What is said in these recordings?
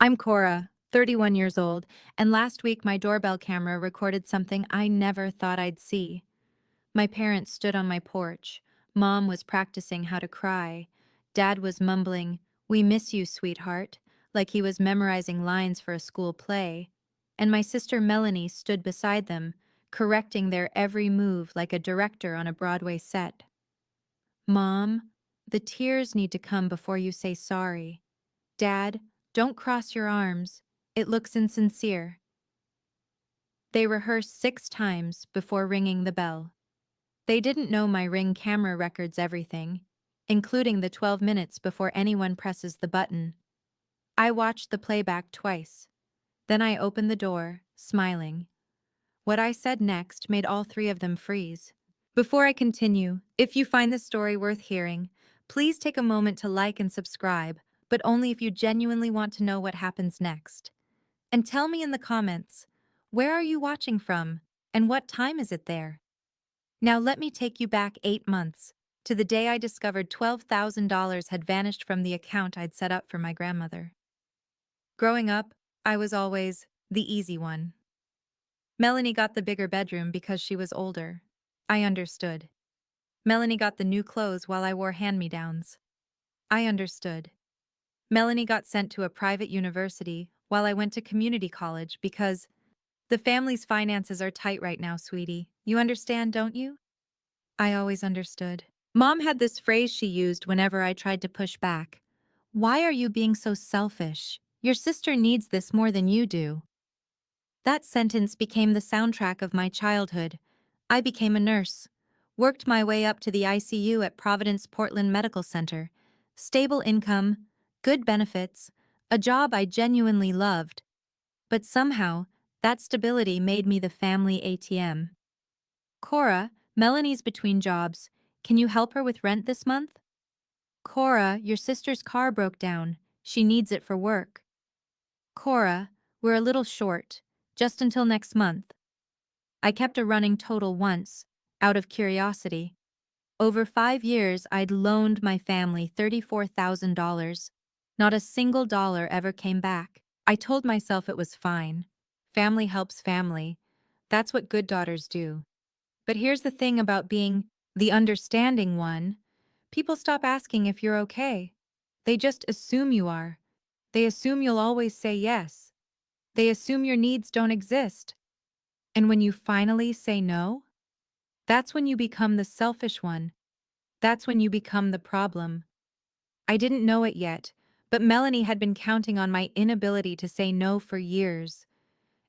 I'm Cora, 31 years old, and last week my doorbell camera recorded something I never thought I'd see. My parents stood on my porch. Mom was practicing how to cry. Dad was mumbling, "We miss you, sweetheart," like he was memorizing lines for a school play. And my sister Melanie stood beside them, correcting their every move like a director on a Broadway set. Mom, the tears need to come before you say sorry. Dad, don't cross your arms. It looks insincere. They rehearsed 6 times before ringing the bell. They didn't know my Ring camera records everything, including the 12 minutes before anyone presses the button. I watched the playback twice. Then I opened the door, smiling. What I said next made all three of them freeze. Before I continue, if you find this story worth hearing, please take a moment to like and subscribe, but only if you genuinely want to know what happens next. And tell me in the comments, where are you watching from, and what time is it there? Now let me take you back 8 months, to the day I discovered $12,000 had vanished from the account I'd set up for my grandmother. Growing up, I was always the easy one. Melanie got the bigger bedroom because she was older. I understood. Melanie got the new clothes while I wore hand-me-downs. I understood. Melanie got sent to a private university while I went to community college because the family's finances are tight right now, sweetie. You understand, don't you? I always understood. Mom had this phrase she used whenever I tried to push back. "Why are you being so selfish? Your sister needs this more than you do." That sentence became the soundtrack of my childhood. I became a nurse, worked my way up to the ICU at Providence Portland Medical Center. Stable income, good benefits, a job I genuinely loved. But somehow, that stability made me the family ATM. Cora, Melanie's between jobs. Can you help her with rent this month? Cora, your sister's car broke down. She needs it for work. Cora, we're a little short. Just until next month. I kept a running total once, out of curiosity. Over 5 years, I'd loaned my family $34,000. Not a single dollar ever came back. I told myself it was fine. Family helps family. That's what good daughters do. But here's the thing about being the understanding one. People stop asking if you're okay. They just assume you are. They assume you'll always say yes. They assume your needs don't exist. And when you finally say no, that's when you become the selfish one. That's when you become the problem. I didn't know it yet, but Melanie had been counting on my inability to say no for years.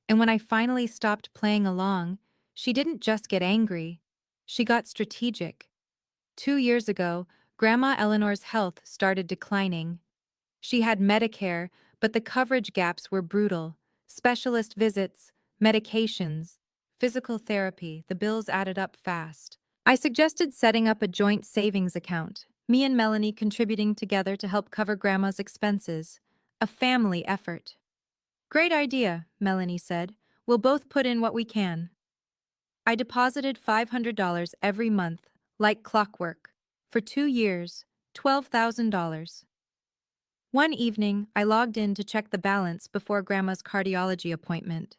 And when I finally stopped playing along, she didn't just get angry. She got strategic. 2 years ago, Grandma Eleanor's health started declining. She had Medicare, but the coverage gaps were brutal. Specialist visits, medications, physical therapy, the bills added up fast. I suggested setting up a joint savings account, me and Melanie contributing together to help cover Grandma's expenses. A family effort. "Great idea," Melanie said. "We'll both put in what we can." I deposited $500 every month, like clockwork. For 2 years, $12,000. One evening, I logged in to check the balance before Grandma's cardiology appointment.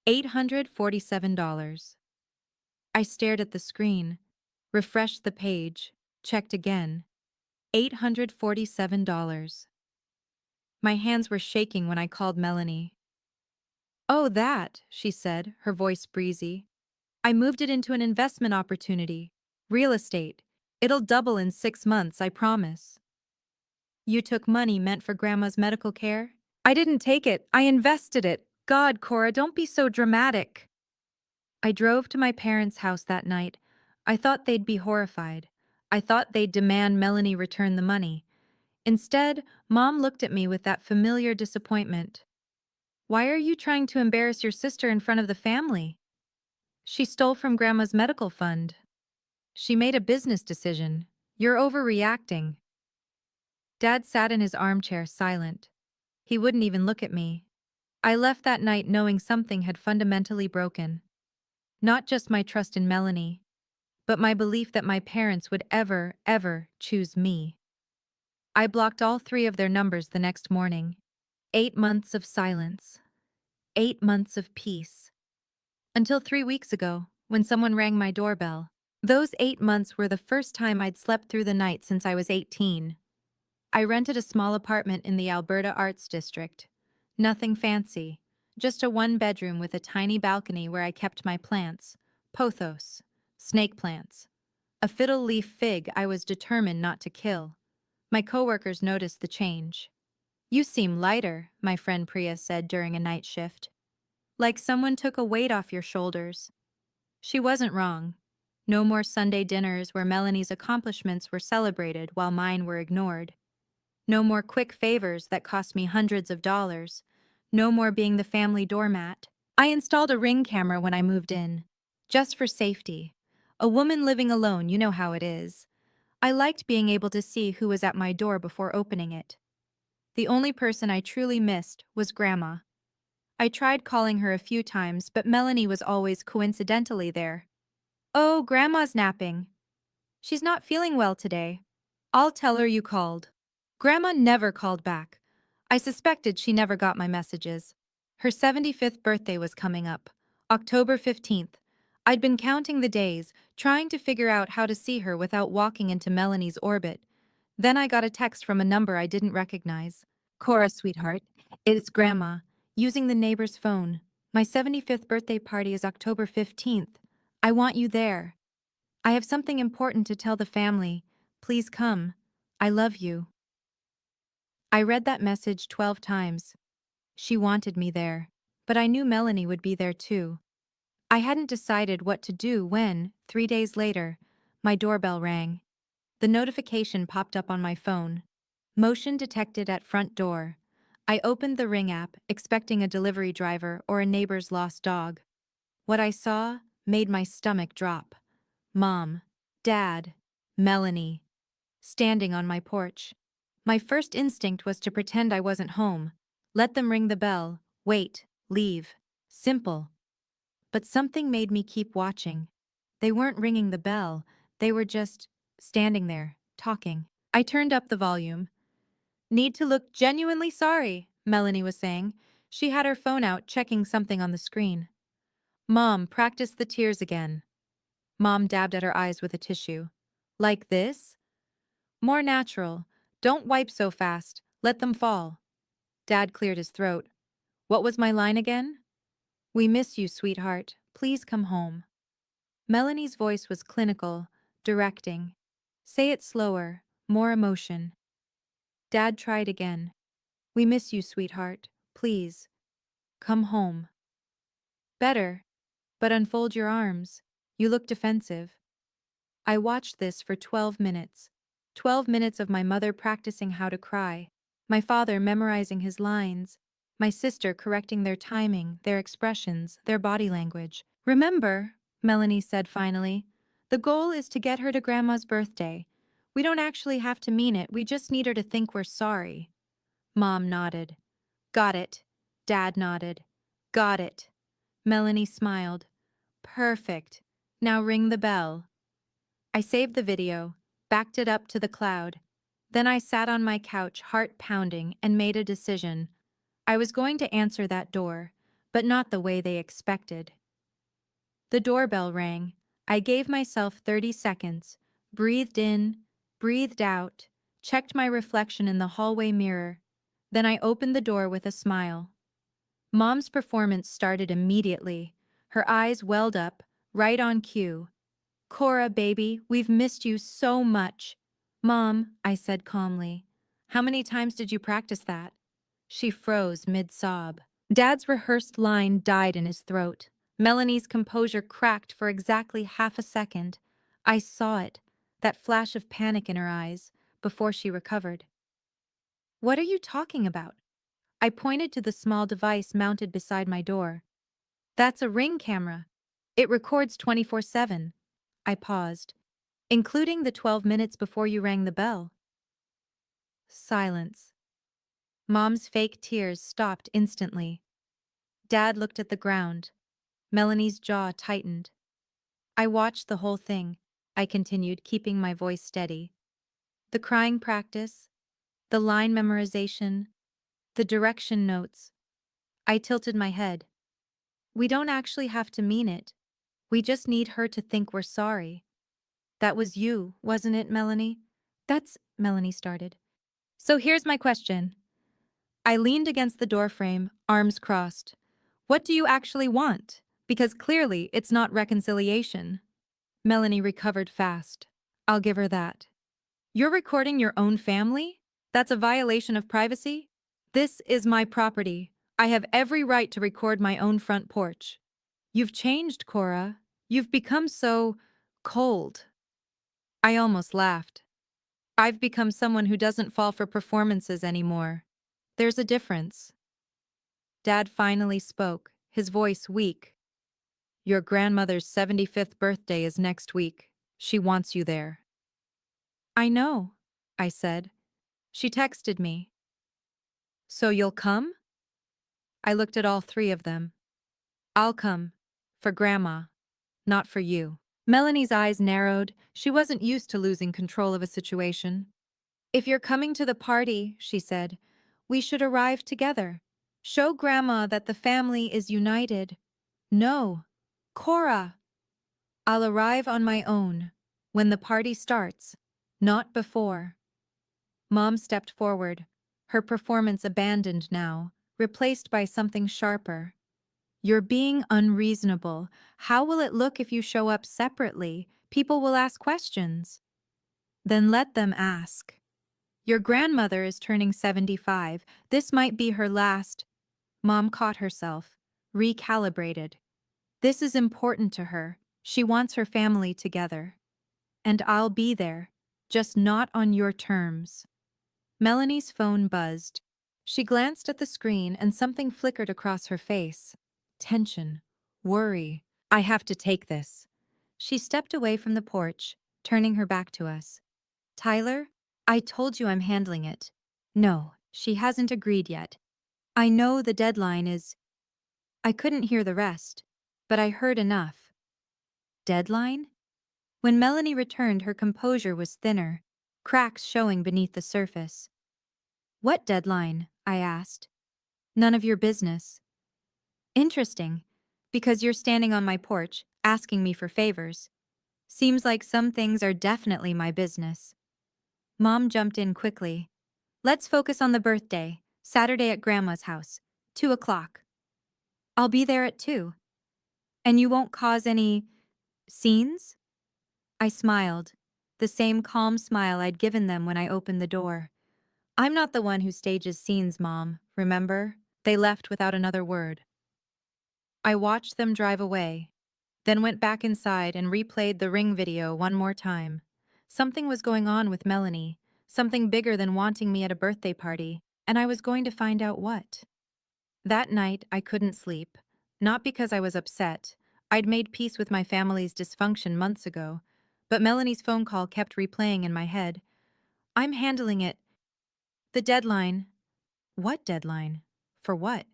$847. I stared at the screen, refreshed the page, checked again. $847. My hands were shaking when I called Melanie. "Oh, that," she said, her voice breezy. "I moved it into an investment opportunity. Real estate. It'll double in 6 months, I promise." "You took money meant for Grandma's medical care?" "I didn't take it, I invested it. God, Cora, don't be so dramatic." I drove to my parents' house that night. I thought they'd be horrified. I thought they'd demand Melanie return the money. Instead, Mom looked at me with that familiar disappointment. "Why are you trying to embarrass your sister in front of the family? She stole from Grandma's medical fund. She made a business decision. You're overreacting." Dad sat in his armchair silent. He wouldn't even look at me. I left that night knowing something had fundamentally broken. Not just my trust in Melanie, but my belief that my parents would ever choose me. I blocked all three of their numbers the next morning. 8 months of silence. 8 months of peace. Until 3 weeks ago, when someone rang my doorbell. Those 8 months were the first time I'd slept through the night since I was 18. I rented a small apartment in the Alberta Arts District. Nothing fancy, just a one-bedroom with a tiny balcony where I kept my plants, pothos, snake plants, a fiddle leaf fig I was determined not to kill. My coworkers noticed the change. "You seem lighter," my friend Priya said during a night shift. "Like someone took a weight off your shoulders." She wasn't wrong. No more Sunday dinners where Melanie's accomplishments were celebrated while mine were ignored. No more quick favors that cost me hundreds of dollars. No more being the family doormat. I installed a Ring camera when I moved in. Just for safety. A woman living alone, you know how it is. I liked being able to see who was at my door before opening it. The only person I truly missed was Grandma. I tried calling her a few times, but Melanie was always coincidentally there. "Oh, Grandma's napping. She's not feeling well today. I'll tell her you called." Grandma never called back. I suspected she never got my messages. Her 75th birthday was coming up, October 15th. I'd been counting the days, trying to figure out how to see her without walking into Melanie's orbit. Then I got a text from a number I didn't recognize. "Cora, sweetheart, it's Grandma, using the neighbor's phone. My 75th birthday party is October 15th. I want you there. I have something important to tell the family. Please come. I love you." I read that message 12 times. She wanted me there. But I knew Melanie would be there too. I hadn't decided what to do when, 3 days later, my doorbell rang. The notification popped up on my phone. "Motion detected at front door." I opened the Ring app, expecting a delivery driver or a neighbor's lost dog. What I saw made my stomach drop. Mom, Dad, Melanie, standing on my porch. My first instinct was to pretend I wasn't home. Let them ring the bell, wait, leave. Simple. But something made me keep watching. They weren't ringing the bell, they were just standing there, talking. I turned up the volume. "Need to look genuinely sorry," Melanie was saying. She had her phone out, checking something on the screen. "Mom, practice the tears again." Mom dabbed at her eyes with a tissue. "Like this? More natural. Don't wipe so fast. Let them fall." Dad cleared his throat. "What was my line again?" "We miss you, sweetheart. Please come home." Melanie's voice was clinical, directing. "Say it slower, more emotion." Dad tried again. "We miss you, sweetheart. Please, come home." "Better, but unfold your arms. You look defensive." I watched this for 12 minutes. 12 minutes of my mother practicing how to cry, my father memorizing his lines, my sister correcting their timing, their expressions, their body language. "Remember," Melanie said finally, "the goal is to get her to Grandma's birthday. We don't actually have to mean it, we just need her to think we're sorry." Mom nodded. "Got it." Dad nodded. "Got it." Melanie smiled. "Perfect. Now ring the bell." I saved the video, backed it up to the cloud. Then I sat on my couch, heart pounding, and made a decision. I was going to answer that door, but not the way they expected. The doorbell rang. I gave myself 30 seconds, breathed in, breathed out, checked my reflection in the hallway mirror. Then I opened the door with a smile. Mom's performance started immediately. Her eyes welled up, right on cue. "Cora, baby, we've missed you so much." "Mom," I said calmly, "how many times did you practice that?" She froze mid-sob. Dad's rehearsed line died in his throat. Melanie's composure cracked for exactly half a second. I saw it, that flash of panic in her eyes, before she recovered. "What are you talking about?" I pointed to the small device mounted beside my door. "That's a Ring camera. It records 24/7. I paused. "Including the 12 minutes before you rang the bell." Silence. Mom's fake tears stopped instantly. Dad looked at the ground. Melanie's jaw tightened. "I watched the whole thing," I continued, keeping my voice steady. "The crying practice, the line memorization, The direction notes. I tilted my head. We don't actually have to mean it. We just need her to think we're sorry. That was you, wasn't it, Melanie? Melanie started. So here's my question. I leaned against the doorframe, arms crossed. What do you actually want? Because clearly it's not reconciliation. Melanie recovered fast. I'll give her that. You're recording your own family? That's a violation of privacy? This is my property. I have every right to record my own front porch. You've changed, Cora. You've become so cold. I almost laughed. I've become someone who doesn't fall for performances anymore. There's a difference. Dad finally spoke, his voice weak. Your grandmother's 75th birthday is next week. She wants you there. I know, I said. She texted me. So you'll come? I looked at all three of them. I'll come. For Grandma. Not for you. Melanie's eyes narrowed. She wasn't used to losing control of a situation. If you're coming to the party, she said, we should arrive together. Show Grandma that the family is united. No. Cora! I'll arrive on my own. When the party starts. Not before. Mom stepped forward. Her performance abandoned now, replaced by something sharper. You're being unreasonable. How will it look if you show up separately? People will ask questions. Then let them ask. Your grandmother is turning 75. This might be her last. Mom caught herself, recalibrated. This is important to her. She wants her family together. And I'll be there, just not on your terms. Melanie's phone buzzed. She glanced at the screen and something flickered across her face. Tension. Worry. I have to take this. She stepped away from the porch, turning her back to us. Tyler, I told you I'm handling it. No, she hasn't agreed yet. I know the deadline is. I couldn't hear the rest, but I heard enough. Deadline? When Melanie returned, her composure was thinner, cracks showing beneath the surface. What deadline? I asked. None of your business. Interesting, because you're standing on my porch, asking me for favors. Seems like some things are definitely my business. Mom jumped in quickly. Let's focus on the birthday, Saturday at Grandma's house, 2 o'clock. I'll be there at 2. And you won't cause any scenes? I smiled, the same calm smile I'd given them when I opened the door. I'm not the one who stages scenes, Mom, remember? They left without another word. I watched them drive away, then went back inside and replayed the Ring video one more time. Something was going on with Melanie, something bigger than wanting me at a birthday party, and I was going to find out what. That night, I couldn't sleep. Not because I was upset. I'd made peace with my family's dysfunction months ago, but Melanie's phone call kept replaying in my head. I'm handling it. The deadline. What deadline? For what?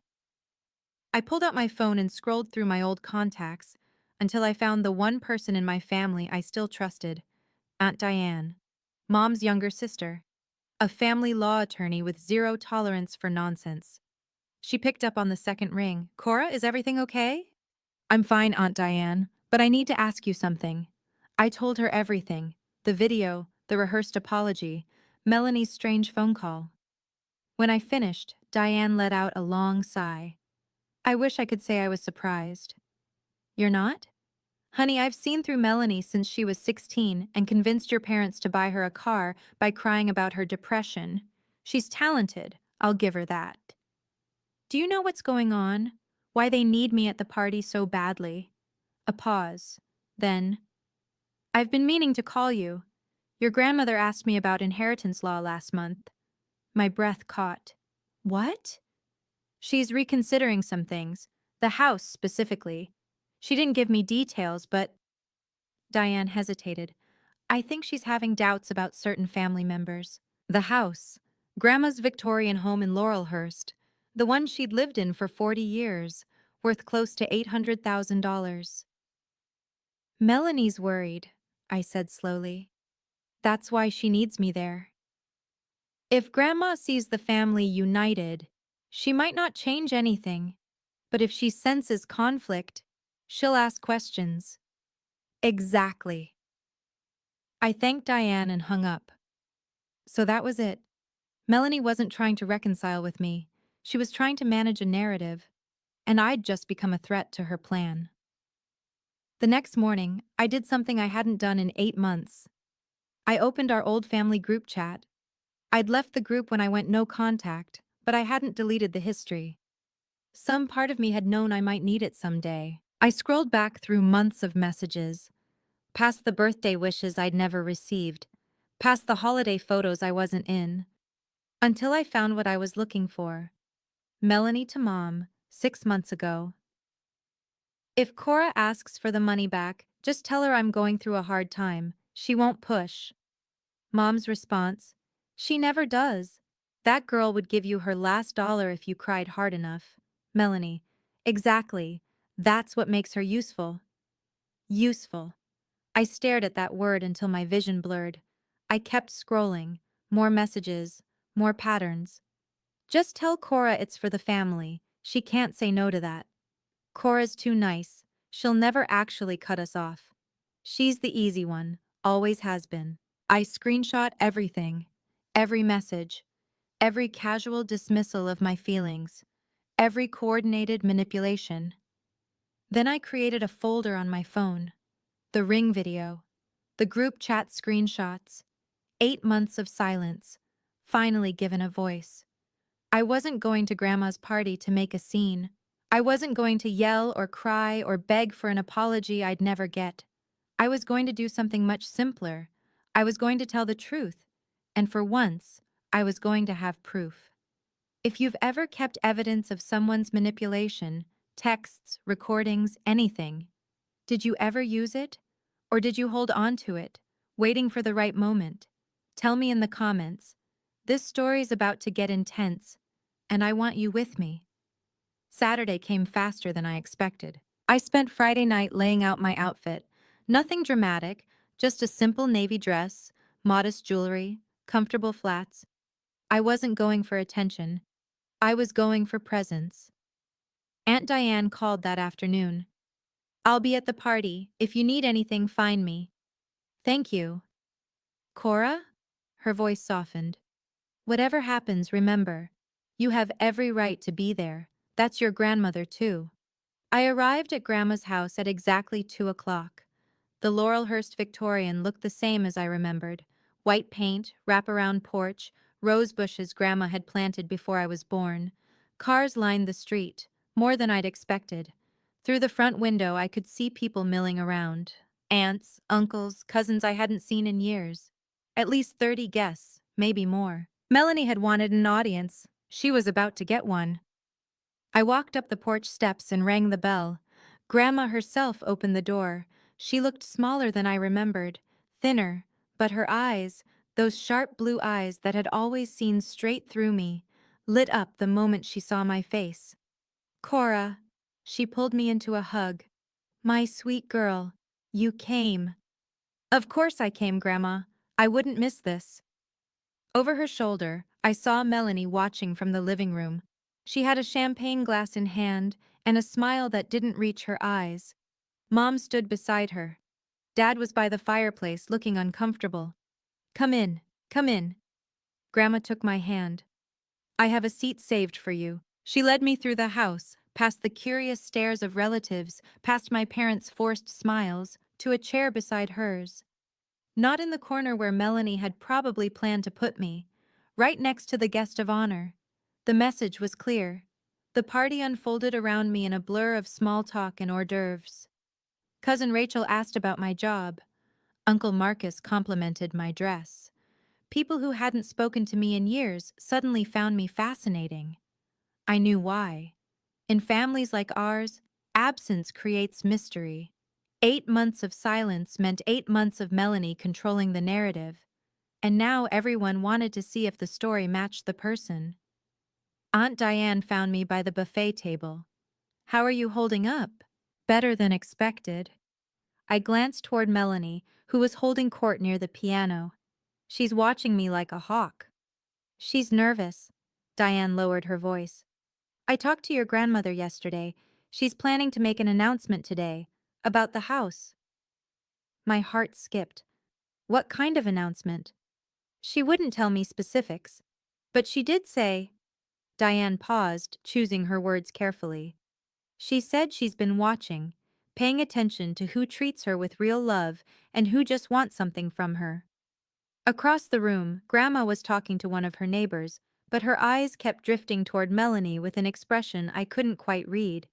I pulled out my phone and scrolled through my old contacts until I found the one person in my family I still trusted, Aunt Diane, Mom's younger sister, a family law attorney with zero tolerance for nonsense. She picked up on the second ring. Cora, is everything okay? I'm fine, Aunt Diane, but I need to ask you something. I told her everything, the video, the rehearsed apology, Melanie's strange phone call. When I finished, Diane let out a long sigh. I wish I could say I was surprised. You're not? Honey, I've seen through Melanie since she was 16 and convinced your parents to buy her a car by crying about her depression. She's talented, I'll give her that. Do you know what's going on? Why they need me at the party so badly? A pause. Then, I've been meaning to call you. Your grandmother asked me about inheritance law last month. My breath caught. What? She's reconsidering some things, the house specifically. She didn't give me details, but Diane hesitated. I think she's having doubts about certain family members. The house, Grandma's Victorian home in Laurelhurst, the one she'd lived in for 40 years, worth close to $800,000. Melanie's worried, I said slowly. That's why she needs me there. If Grandma sees the family united, She might not change anything, but if she senses conflict, she'll ask questions. Exactly. I thanked Diane and hung up. So that was it. Melanie wasn't trying to reconcile with me. She was trying to manage a narrative, and I'd just become a threat to her plan. The next morning, I did something I hadn't done in 8 months. I opened our old family group chat. I'd left the group when I went no contact, but I hadn't deleted the history. Some part of me had known I might need it someday. I scrolled back through months of messages, past the birthday wishes I'd never received, past the holiday photos I wasn't in, until I found what I was looking for. Melanie to Mom, 6 months ago. If Cora asks for the money back, just tell her I'm going through a hard time. She won't push. Mom's response: she never does. That girl would give you her last dollar if you cried hard enough. Melanie: exactly. That's what makes her useful. Useful. I stared at that word until my vision blurred. I kept scrolling. More messages. More patterns. Just tell Cora it's for the family. She can't say no to that. Cora's too nice. She'll never actually cut us off. She's the easy one. Always has been. I screenshot everything. Every message. Every casual dismissal of my feelings. Every coordinated manipulation. Then I created a folder on my phone. The ring video. The group chat screenshots. 8 months of silence. Finally given a voice. I wasn't going to Grandma's party to make a scene. I wasn't going to yell or cry or beg for an apology I'd never get. I was going to do something much simpler. I was going to tell the truth. And for once, I was going to have proof. If you've ever kept evidence of someone's manipulation, texts, recordings, anything, did you ever use it? Or did you hold on to it, waiting for the right moment? Tell me in the comments. This story's about to get intense, and I want you with me. Saturday came faster than I expected. I spent Friday night laying out my outfit. Nothing dramatic, just a simple navy dress, modest jewelry, comfortable flats. I wasn't going for attention. I was going for presence. Aunt Diane called that afternoon. I'll be at the party. If you need anything, find me. Thank you. Cora? Her voice softened. Whatever happens, remember, you have every right to be there. That's your grandmother, too. I arrived at Grandma's house at exactly 2 o'clock. The Laurelhurst Victorian looked the same as I remembered. White paint, wraparound porch, rose bushes Grandma had planted before I was born. Cars lined the street, more than I'd expected. Through the front window, I could see people milling around. Aunts, uncles, cousins I hadn't seen in years. At least 30 guests, maybe more. Melanie had wanted an audience. She was about to get one. I walked up the porch steps and rang the bell. Grandma herself opened the door. She looked smaller than I remembered, thinner, but her eyes, those sharp blue eyes that had always seen straight through me, lit up the moment she saw my face. Cora. She pulled me into a hug. My sweet girl, you came. Of course I came, Grandma. I wouldn't miss this. Over her shoulder, I saw Melanie watching from the living room. She had a champagne glass in hand and a smile that didn't reach her eyes. Mom stood beside her. Dad was by the fireplace, looking uncomfortable. Come in, come in. Grandma took my hand. I have a seat saved for you. She led me through the house, past the curious stares of relatives, past my parents' forced smiles, to a chair beside hers. Not in the corner where Melanie had probably planned to put me, right next to the guest of honor. The message was clear. The party unfolded around me in a blur of small talk and hors d'oeuvres. Cousin Rachel asked about my job. Uncle Marcus complimented my dress. People who hadn't spoken to me in years suddenly found me fascinating. I knew why. In families like ours, absence creates mystery. 8 months of silence meant 8 months of Melanie controlling the narrative, and now everyone wanted to see if the story matched the person. Aunt Diane found me by the buffet table. How are you holding up? Better than expected. I glanced toward Melanie, who was holding court near the piano. She's watching me like a hawk. She's nervous. Diane lowered her voice. I talked to your grandmother yesterday. She's planning to make an announcement today about the house. My heart skipped. What kind of announcement? She wouldn't tell me specifics, but she did say. Diane paused, choosing her words carefully. She said she's been watching, paying attention to who treats her with real love and who just wants something from her. Across the room, Grandma was talking to one of her neighbors, but her eyes kept drifting toward Melanie with an expression I couldn't quite read.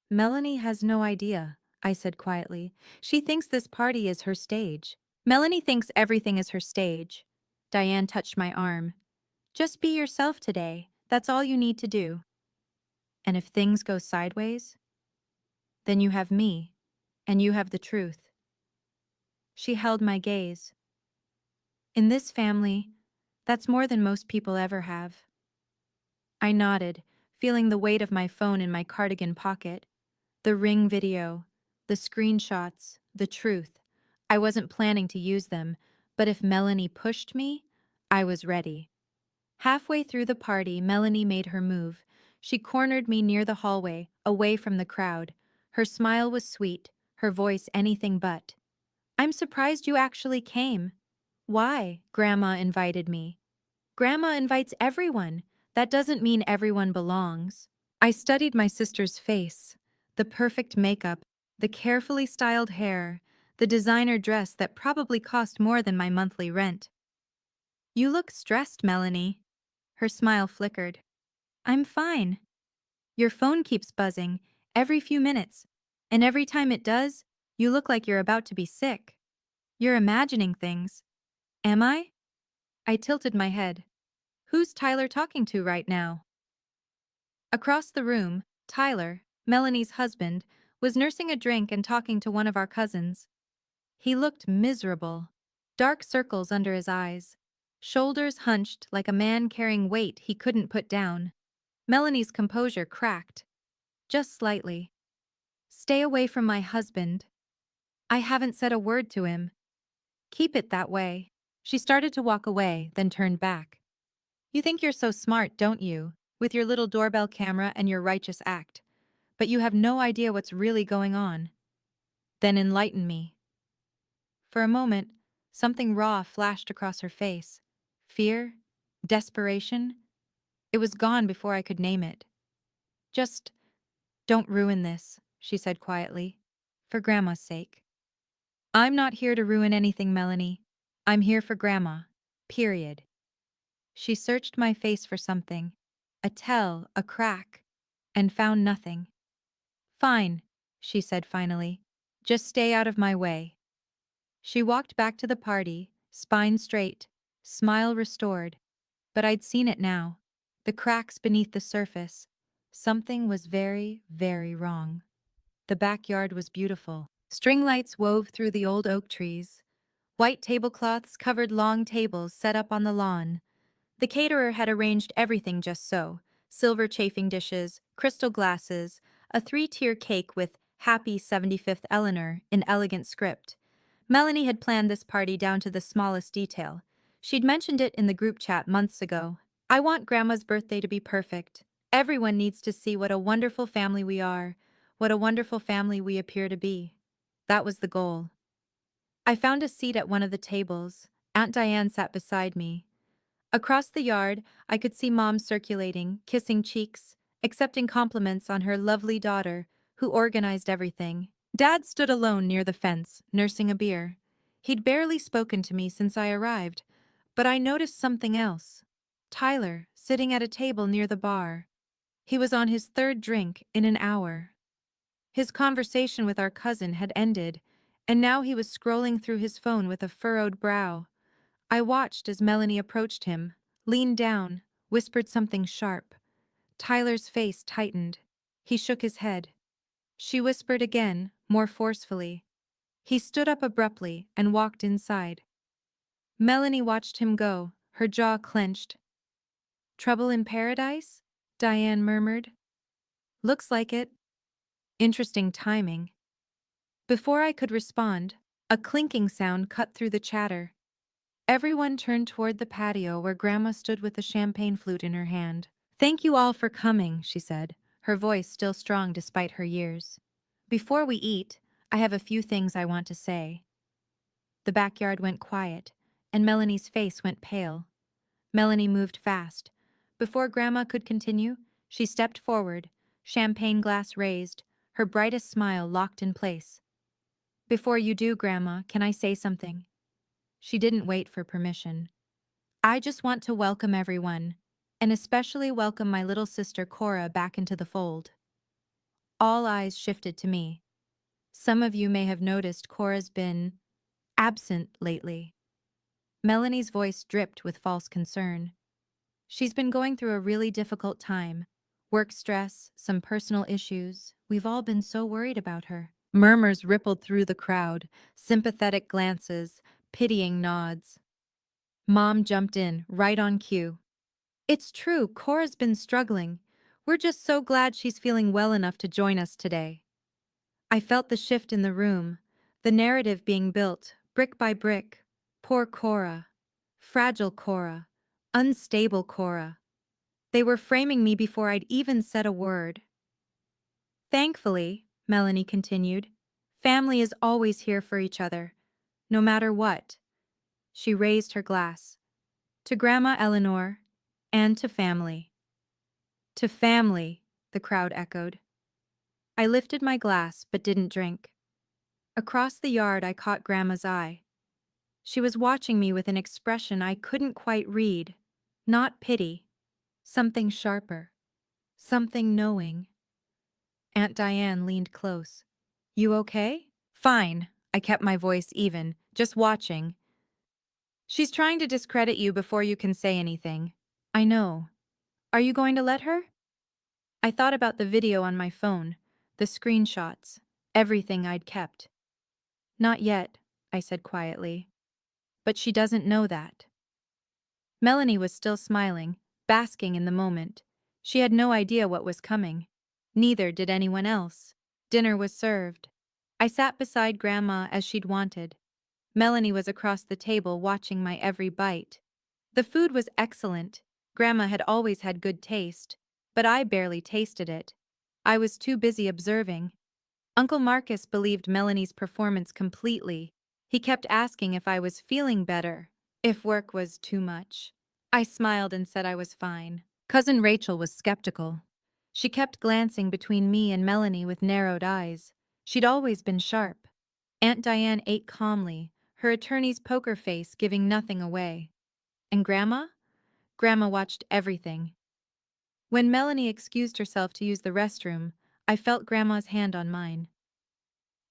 Melanie has no idea, I said quietly. She thinks this party is her stage. Melanie thinks everything is her stage. Diane touched my arm. Just be yourself today. That's all you need to do. And if things go sideways, then you have me, and you have the truth. She held my gaze. In this family, that's more than most people ever have. I nodded, feeling the weight of my phone in my cardigan pocket. The Ring video, the screenshots, the truth. I wasn't planning to use them, but if Melanie pushed me, I was ready. Halfway through the party, Melanie made her move. She cornered me near the hallway, away from the crowd. Her smile was sweet, her voice anything but. I'm surprised you actually came. Why? Grandma invited me. Grandma invites everyone. That doesn't mean everyone belongs. I studied my sister's face, the perfect makeup, the carefully styled hair, the designer dress that probably cost more than my monthly rent. You look stressed, Melanie. Her smile flickered. I'm fine. Your phone keeps buzzing every few minutes, and every time it does, you look like you're about to be sick. You're imagining things. Am I? I tilted my head. Who's Tyler talking to right now? Across the room, Tyler, Melanie's husband, was nursing a drink and talking to one of our cousins. He looked miserable. Dark circles under his eyes. Shoulders hunched like a man carrying weight he couldn't put down. Melanie's composure cracked. Just slightly. Stay away from my husband. I haven't said a word to him. Keep it that way. She started to walk away, then turned back. You think you're so smart, don't you? With your little doorbell camera and your righteous act. But you have no idea what's really going on. Then enlighten me. For a moment, something raw flashed across her face. Fear? Desperation? It was gone before I could name it. Just, don't ruin this, she said quietly. For Grandma's sake. I'm not here to ruin anything, Melanie. I'm here for Grandma. Period. She searched my face for something. A tell, a crack. And found nothing. Fine, she said finally. Just stay out of my way. She walked back to the party, spine straight, smile restored. But I'd seen it now. The cracks beneath the surface. Something was very, very wrong. The backyard was beautiful. String lights wove through the old oak trees. White tablecloths covered long tables set up on the lawn. The caterer had arranged everything just so. Silver chafing dishes, crystal glasses, a three-tier cake with Happy 75th Eleanor in elegant script. Melanie had planned this party down to the smallest detail. She'd mentioned it in the group chat months ago. I want Grandma's birthday to be perfect. Everyone needs to see what a wonderful family we are, what a wonderful family we appear to be. That was the goal. I found a seat at one of the tables. Aunt Diane sat beside me. Across the yard, I could see Mom circulating, kissing cheeks, accepting compliments on her lovely daughter, who organized everything. Dad stood alone near the fence, nursing a beer. He'd barely spoken to me since I arrived, but I noticed something else. Tyler, sitting at a table near the bar. He was on his third drink in an hour. His conversation with our cousin had ended, and now he was scrolling through his phone with a furrowed brow. I watched as Melanie approached him, leaned down, whispered something sharp. Tyler's face tightened. He shook his head. She whispered again, more forcefully. He stood up abruptly and walked inside. Melanie watched him go, her jaw clenched. Trouble in paradise? Diane murmured. Looks like it. Interesting timing. Before I could respond, a clinking sound cut through the chatter. Everyone turned toward the patio where Grandma stood with a champagne flute in her hand. Thank you all for coming, she said, her voice still strong despite her years. Before we eat, I have a few things I want to say. The backyard went quiet, and Melanie's face went pale. Melanie moved fast. Before Grandma could continue, she stepped forward, champagne glass raised, her brightest smile locked in place. Before you do, Grandma, can I say something? She didn't wait for permission. I just want to welcome everyone, and especially welcome my little sister Cora back into the fold. All eyes shifted to me. Some of you may have noticed Cora's been absent lately. Melanie's voice dripped with false concern. She's been going through a really difficult time. Work stress, some personal issues. We've all been so worried about her. Murmurs rippled through the crowd, sympathetic glances, pitying nods. Mom jumped in, right on cue. It's true, Cora's been struggling. We're just so glad she's feeling well enough to join us today. I felt the shift in the room, the narrative being built, brick by brick. Poor Cora. Fragile Cora. Unstable Cora. They were framing me before I'd even said a word. Thankfully, Melanie continued, family is always here for each other, no matter what. She raised her glass. To Grandma Eleanor, and to family. To family, the crowd echoed. I lifted my glass but didn't drink. Across the yard, I caught Grandma's eye. She was watching me with an expression I couldn't quite read. Not pity. Something sharper. Something knowing. Aunt Diane leaned close. You okay? Fine. I kept my voice even, just watching. She's trying to discredit you before you can say anything. I know. Are you going to let her? I thought about the video on my phone, the screenshots, everything I'd kept. Not yet, I said quietly. But she doesn't know that. Melanie was still smiling, basking in the moment. She had no idea what was coming. Neither did anyone else. Dinner was served. I sat beside Grandma as she'd wanted. Melanie was across the table watching my every bite. The food was excellent. Grandma had always had good taste, but I barely tasted it. I was too busy observing. Uncle Marcus believed Melanie's performance completely. He kept asking if I was feeling better, if work was too much. I smiled and said I was fine. Cousin Rachel was skeptical. She kept glancing between me and Melanie with narrowed eyes. She'd always been sharp. Aunt Diane ate calmly, her attorney's poker face giving nothing away. And Grandma? Grandma watched everything. When Melanie excused herself to use the restroom, I felt Grandma's hand on mine.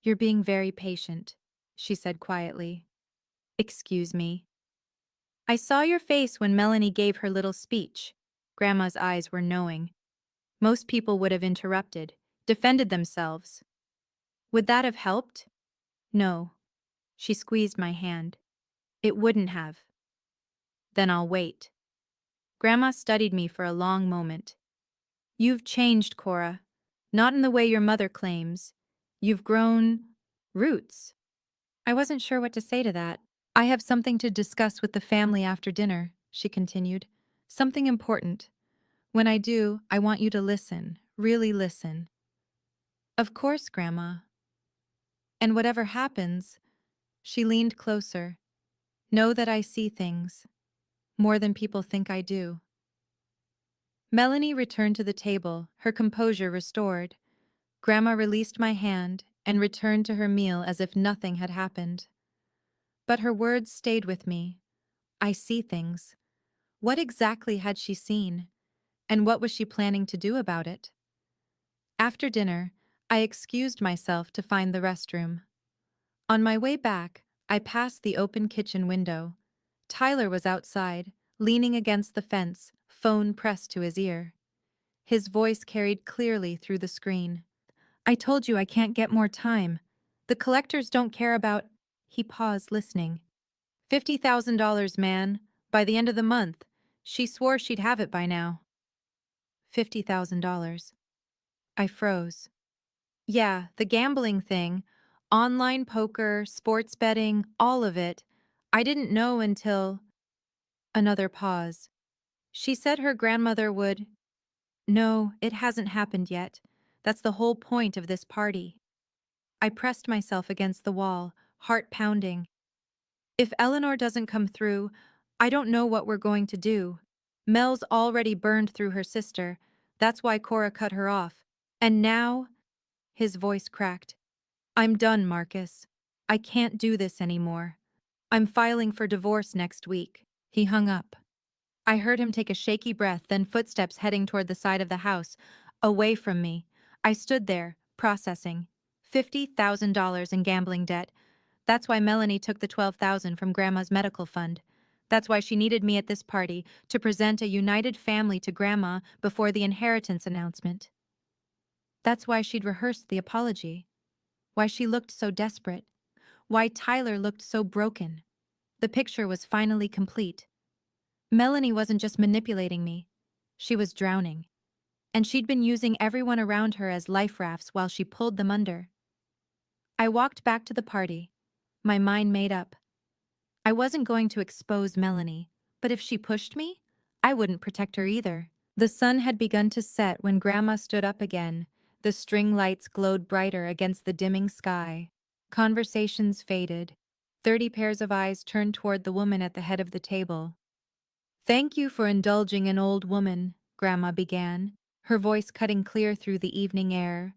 You're being very patient, she said quietly. Excuse me. I saw your face when Melanie gave her little speech. Grandma's eyes were knowing. Most people would have interrupted, defended themselves. Would that have helped? No. She squeezed my hand. It wouldn't have. Then I'll wait. Grandma studied me for a long moment. You've changed, Cora. Not in the way your mother claims. You've grown roots. I wasn't sure what to say to that. I have something to discuss with the family after dinner, she continued. Something important. When I do, I want you to listen, really listen. Of course, Grandma. And whatever happens, she leaned closer. Know that I see things, more than people think I do. Melanie returned to the table, her composure restored. Grandma released my hand and returned to her meal as if nothing had happened. But her words stayed with me. I see things. What exactly had she seen? And what was she planning to do about it? After dinner, I excused myself to find the restroom. On my way back, I passed the open kitchen window. Tyler was outside, leaning against the fence, phone pressed to his ear. His voice carried clearly through the screen. I told you I can't get more time. The collectors don't care about... He paused, listening. $50,000, man. By the end of the month. She swore she'd have it by now. $50,000. I froze. Yeah, the gambling thing. Online poker, sports betting, all of it. I didn't know until... Another pause. She said her grandmother would... No, it hasn't happened yet. That's the whole point of this party. I pressed myself against the wall, heart pounding. If Eleanor doesn't come through, I don't know what we're going to do. Mel's already burned through her sister. That's why Cora cut her off. And now, his voice cracked. I'm done, Marcus. I can't do this anymore. I'm filing for divorce next week. He hung up. I heard him take a shaky breath, then footsteps heading toward the side of the house, away from me. I stood there, processing. $50,000 in gambling debt. That's why Melanie took the $12,000 from Grandma's medical fund. That's why she needed me at this party, to present a united family to Grandma before the inheritance announcement. That's why she'd rehearsed the apology. Why she looked so desperate. Why Tyler looked so broken. The picture was finally complete. Melanie wasn't just manipulating me. She was drowning. And she'd been using everyone around her as life rafts while she pulled them under. I walked back to the party, my mind made up. I wasn't going to expose Melanie, but if she pushed me, I wouldn't protect her either. The sun had begun to set when Grandma stood up again. The string lights glowed brighter against the dimming sky. Conversations faded. 30 pairs of eyes turned toward the woman at the head of the table. Thank you for indulging an old woman, Grandma began, her voice cutting clear through the evening air.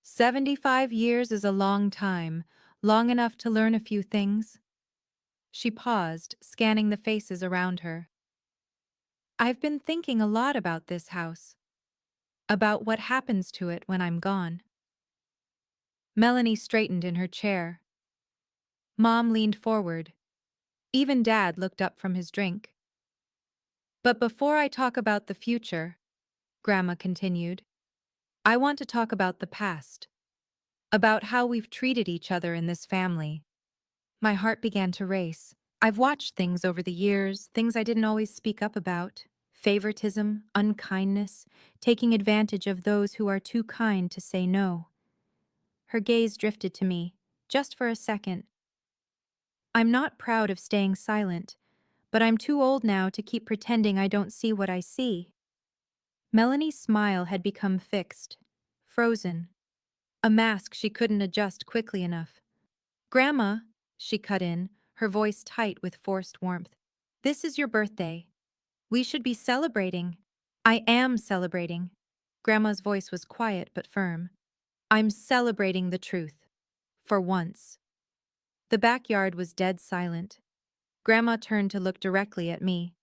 75 years is a long time, long enough to learn a few things. She paused, scanning the faces around her. I've been thinking a lot about this house, about what happens to it when I'm gone. Melanie straightened in her chair. Mom leaned forward. Even Dad looked up from his drink. But before I talk about the future, Grandma continued, I want to talk about the past, about how we've treated each other in this family. My heart began to race. I've watched things over the years, things I didn't always speak up about. Favoritism, unkindness, taking advantage of those who are too kind to say no. Her gaze drifted to me, just for a second. I'm not proud of staying silent, but I'm too old now to keep pretending I don't see what I see. Melanie's smile had become fixed, frozen, a mask she couldn't adjust quickly enough. Grandma, she cut in, her voice tight with forced warmth. This is your birthday. We should be celebrating. I am celebrating. Grandma's voice was quiet but firm. I'm celebrating the truth. For once. The backyard was dead silent. Grandma turned to look directly at me.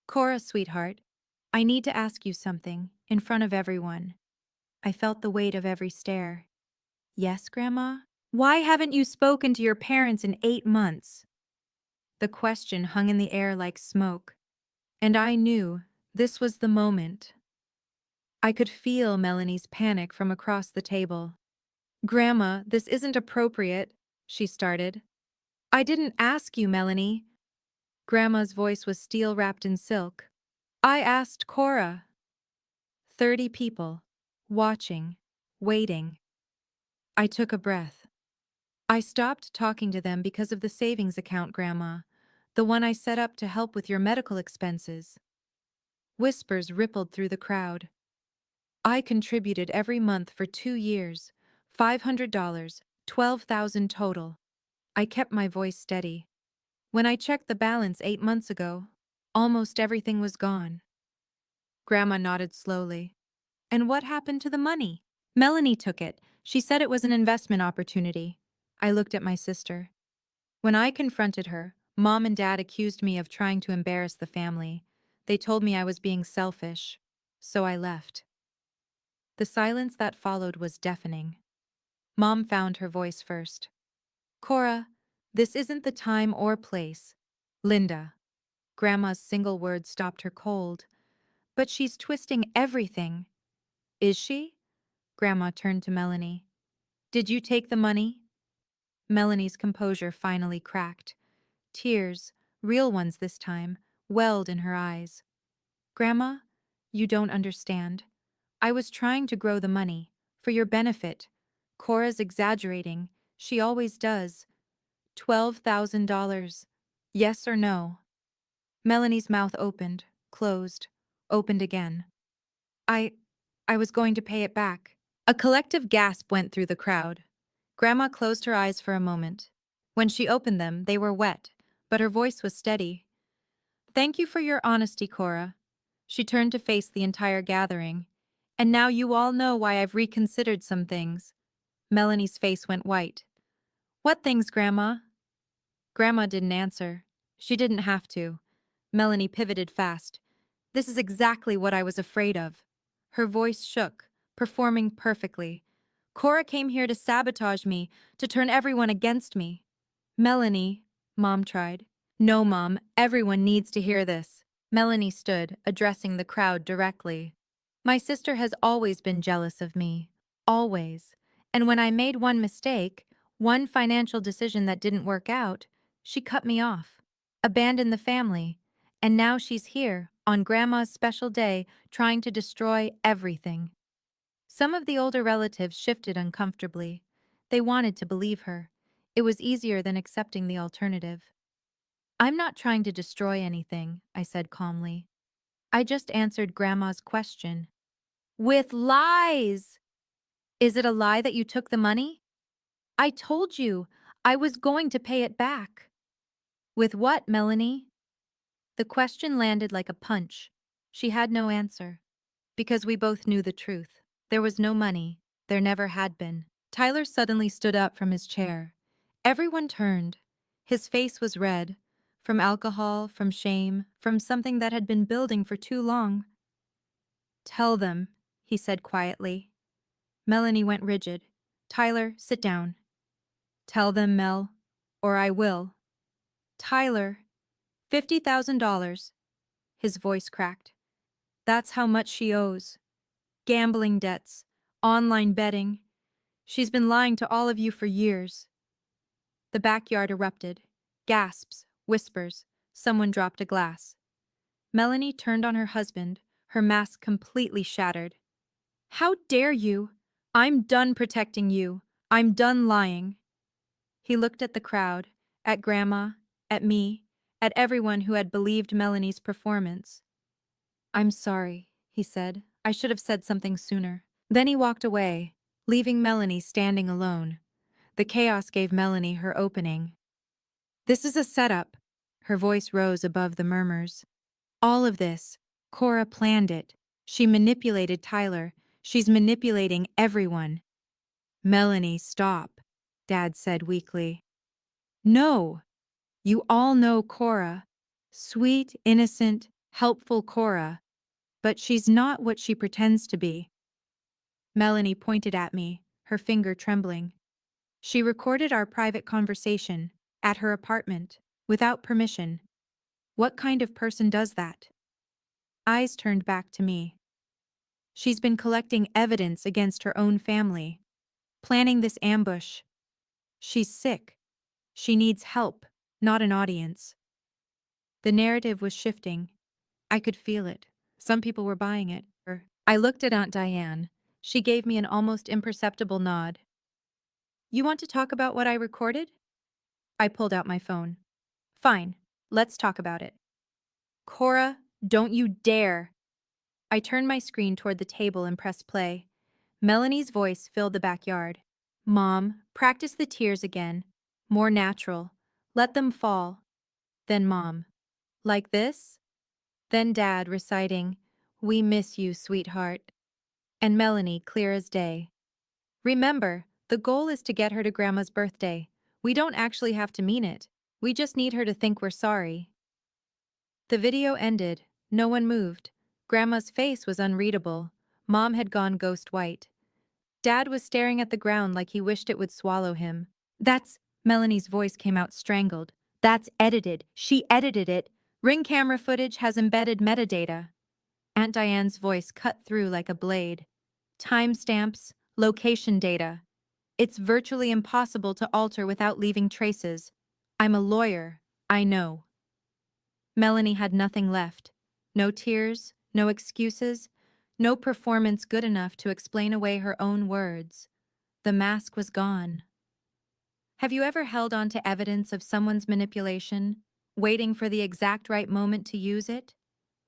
Cora, sweetheart, I need to ask you something, in front of everyone. I felt the weight of every stare. Yes, Grandma? Why haven't you spoken to your parents in 8 months? The question hung in the air like smoke. And I knew this was the moment. I could feel Melanie's panic from across the table. Grandma, this isn't appropriate, she started. I didn't ask you, Melanie. Grandma's voice was steel wrapped in silk. I asked Cora. 30 people. Watching. Waiting. I took a breath. I stopped talking to them because of the savings account, Grandma. The one I set up to help with your medical expenses. Whispers rippled through the crowd. I contributed every month for 2 years. $500, 12,000 total. I kept my voice steady. When I checked the balance 8 months ago, almost everything was gone. Grandma nodded slowly. And what happened to the money? Melanie took it. She said it was an investment opportunity. I looked at my sister. When I confronted her, Mom and Dad accused me of trying to embarrass the family. They told me I was being selfish. So I left. The silence that followed was deafening. Mom found her voice first. Cora, this isn't the time or place. Linda. Grandma's single word stopped her cold. But she's twisting everything. Is she? Grandma turned to Melanie. Did you take the money? Melanie's composure finally cracked. Tears, real ones this time, welled in her eyes. Grandma, you don't understand. I was trying to grow the money, for your benefit. Cora's exaggerating. She always does. $12,000. Yes or no? Melanie's mouth opened, closed, opened again. I was going to pay it back. A collective gasp went through the crowd. Grandma closed her eyes for a moment. When she opened them, they were wet, but her voice was steady. Thank you for your honesty, Cora. She turned to face the entire gathering. And now you all know why I've reconsidered some things. Melanie's face went white. What things, Grandma? Grandma didn't answer. She didn't have to. Melanie pivoted fast. This is exactly what I was afraid of. Her voice shook, performing perfectly. Cora came here to sabotage me, to turn everyone against me. Melanie, Mom tried. No, Mom, everyone needs to hear this. Melanie stood, addressing the crowd directly. My sister has always been jealous of me. Always. And when I made one mistake, one financial decision that didn't work out, she cut me off, abandoned the family, and now she's here, on Grandma's special day, trying to destroy everything. Some of the older relatives shifted uncomfortably. They wanted to believe her. It was easier than accepting the alternative. I'm not trying to destroy anything, I said calmly. I just answered Grandma's question. With lies! Is it a lie that you took the money? I told you, I was going to pay it back. With what, Melanie? The question landed like a punch. She had no answer. Because we both knew the truth. There was no money. There never had been. Tyler suddenly stood up from his chair. Everyone turned. His face was red. From alcohol, from shame, from something that had been building for too long. Tell them, he said quietly. Melanie went rigid. Tyler, sit down. Tell them, Mel, or I will. Tyler, $50,000. His voice cracked. That's how much she owes. Gambling debts, online betting. She's been lying to all of you for years. The backyard erupted. Gasps, whispers. Someone dropped a glass. Melanie turned on her husband, her mask completely shattered. How dare you? I'm done protecting you. I'm done lying. He looked at the crowd, at Grandma, at me, at everyone who had believed Melanie's performance. I'm sorry, he said. I should have said something sooner. Then he walked away, leaving Melanie standing alone. The chaos gave Melanie her opening. This is a setup. Her voice rose above the murmurs. All of this, Cora planned it. She manipulated Tyler. She's manipulating everyone. Melanie, stop, Dad said weakly. No, you all know Cora. Sweet, innocent, helpful Cora. But she's not what she pretends to be. Melanie pointed at me, her finger trembling. She recorded our private conversation, at her apartment, without permission. What kind of person does that? Eyes turned back to me. She's been collecting evidence against her own family, planning this ambush. She's sick. She needs help, not an audience. The narrative was shifting. I could feel it. Some people were buying it. I looked at Aunt Diane. She gave me an almost imperceptible nod. You want to talk about what I recorded? I pulled out my phone. Fine, let's talk about it. Cora, don't you dare! I turned my screen toward the table and pressed play. Melanie's voice filled the backyard. Mom, practice the tears again. More natural. Let them fall. Then Mom. Like this? Then Dad reciting, We miss you, sweetheart. And Melanie clear as day. Remember, the goal is to get her to Grandma's birthday. We don't actually have to mean it. We just need her to think we're sorry. The video ended. No one moved. Grandma's face was unreadable. Mom had gone ghost white. Dad was staring at the ground like he wished it would swallow him. Melanie's voice came out strangled. That's edited. She edited it. Ring camera footage has embedded metadata. Aunt Diane's voice cut through like a blade. Timestamps, location data. It's virtually impossible to alter without leaving traces. I'm a lawyer. I know. Melanie had nothing left. No tears, no excuses, no performance good enough to explain away her own words. The mask was gone. Have you ever held on to evidence of someone's manipulation, waiting for the exact right moment to use it?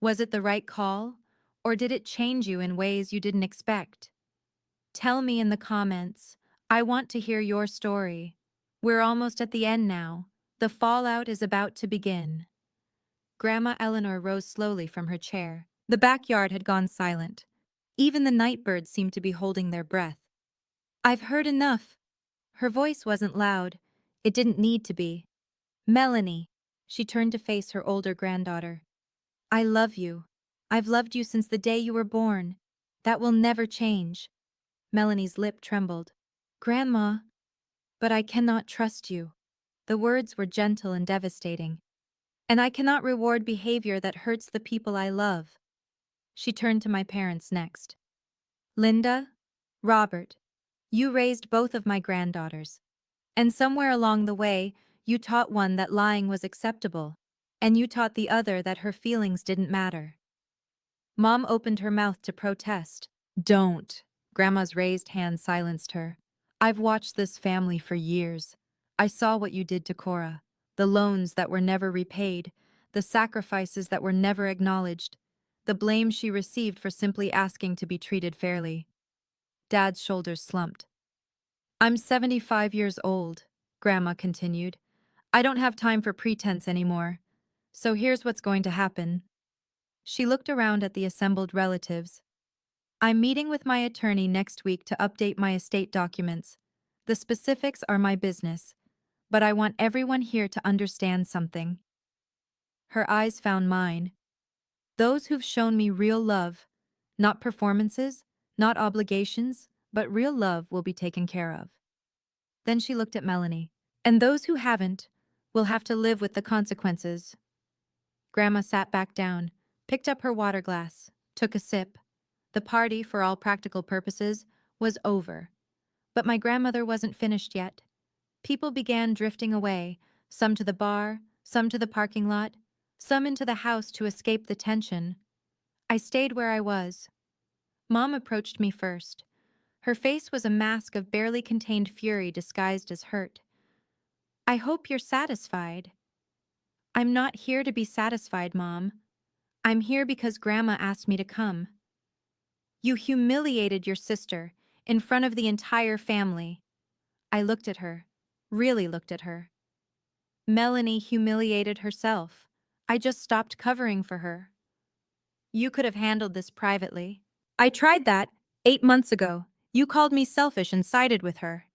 Was it the right call? Or did it change you in ways you didn't expect? Tell me in the comments. I want to hear your story. We're almost at the end now. The fallout is about to begin. Grandma Eleanor rose slowly from her chair. The backyard had gone silent. Even the night birds seemed to be holding their breath. I've heard enough. Her voice wasn't loud. It didn't need to be. Melanie. She turned to face her older granddaughter. I love you. I've loved you since the day you were born. That will never change. Melanie's lip trembled. Grandma, but I cannot trust you. The words were gentle and devastating. And I cannot reward behavior that hurts the people I love. She turned to my parents next. Linda, Robert, you raised both of my granddaughters. And somewhere along the way, you taught one that lying was acceptable. And you taught the other that her feelings didn't matter. Mom opened her mouth to protest. Don't. Grandma's raised hand silenced her. I've watched this family for years. I saw what you did to Cora. The loans that were never repaid. The sacrifices that were never acknowledged. The blame she received for simply asking to be treated fairly. Dad's shoulders slumped. I'm 75 years old, Grandma continued. I don't have time for pretense anymore. So here's what's going to happen. She looked around at the assembled relatives. I'm meeting with my attorney next week to update my estate documents. The specifics are my business, but I want everyone here to understand something. Her eyes found mine. Those who've shown me real love, not performances, not obligations, but real love will be taken care of. Then she looked at Melanie. And those who haven't will have to live with the consequences. Grandma sat back down, picked up her water glass, took a sip. The party, for all practical purposes, was over. But my grandmother wasn't finished yet. People began drifting away, some to the bar, some to the parking lot, some into the house to escape the tension. I stayed where I was. Mom approached me first. Her face was a mask of barely contained fury disguised as hurt. I hope you're satisfied. I'm not here to be satisfied, Mom. I'm here because Grandma asked me to come. You humiliated your sister in front of the entire family. I looked at her, really looked at her. Melanie humiliated herself. I just stopped covering for her. You could have handled this privately. I tried that 8 months ago. You called me selfish and sided with her.